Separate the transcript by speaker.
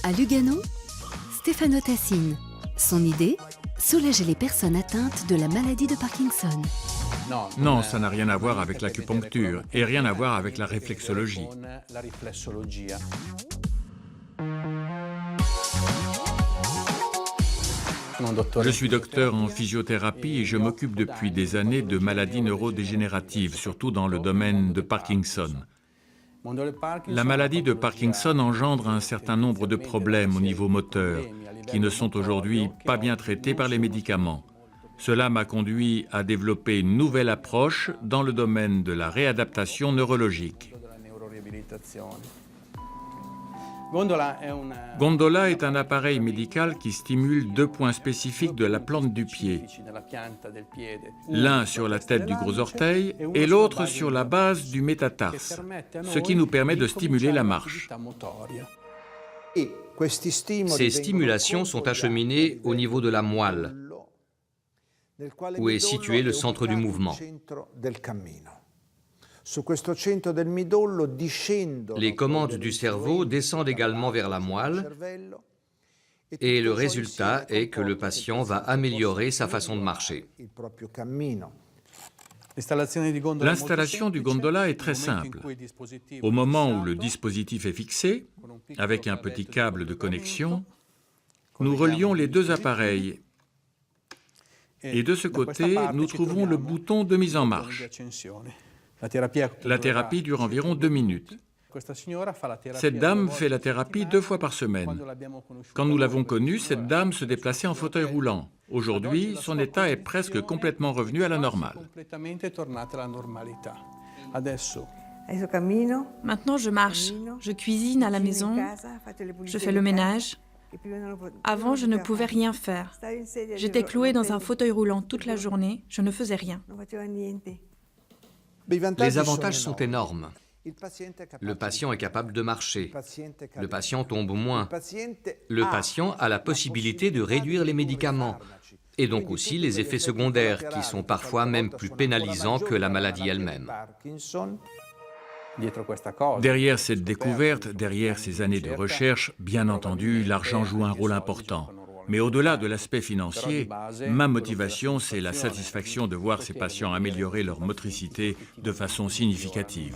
Speaker 1: À Lugano, Stefano Tassine. Son idée, soulager les personnes atteintes de la maladie de Parkinson.
Speaker 2: Non, ça n'a rien à voir avec l'acupuncture et rien à voir avec la réflexologie. Je suis docteur en physiothérapie et je m'occupe depuis des années de maladies neurodégénératives, surtout dans le domaine de Parkinson. La maladie de Parkinson engendre un certain nombre de problèmes au niveau moteur qui ne sont aujourd'hui pas bien traités par les médicaments. Cela m'a conduit à développer une nouvelle approche dans le domaine de la réadaptation neurologique. Gondola est un appareil médical qui stimule deux points spécifiques de la plante du pied. L'un sur la tête du gros orteil et l'autre sur la base du métatarse, ce qui nous permet de stimuler la marche.
Speaker 3: Ces stimulations sont acheminées au niveau de la moelle, où est situé le centre du mouvement. Les commandes du cerveau descendent également vers la moelle et le résultat est que le patient va améliorer sa façon de marcher.
Speaker 2: L'installation du gondola est très simple. Au moment où le dispositif est fixé, avec un petit câble de connexion, nous relions les deux appareils. Et de ce côté, nous trouvons le bouton de mise en marche. La thérapie dure environ 2 minutes. Cette dame fait la thérapie 2 fois par semaine. Quand nous l'avons connue, cette dame se déplaçait en fauteuil roulant. Aujourd'hui, son état est presque complètement revenu à la normale.
Speaker 4: Maintenant, je marche, je cuisine à la maison, je fais le ménage. Avant, je ne pouvais rien faire. J'étais clouée dans un fauteuil roulant toute la journée, je ne faisais rien.
Speaker 3: Les avantages sont énormes. Le patient est capable de marcher. Le patient tombe moins. Le patient a la possibilité de réduire les médicaments et donc aussi les effets secondaires qui sont parfois même plus pénalisants que la maladie elle-même.
Speaker 2: Derrière cette découverte, derrière ces années de recherche, bien entendu, l'argent joue un rôle important. Mais au-delà de l'aspect financier, ma motivation, c'est la satisfaction de voir ces patients améliorer leur motricité de façon significative.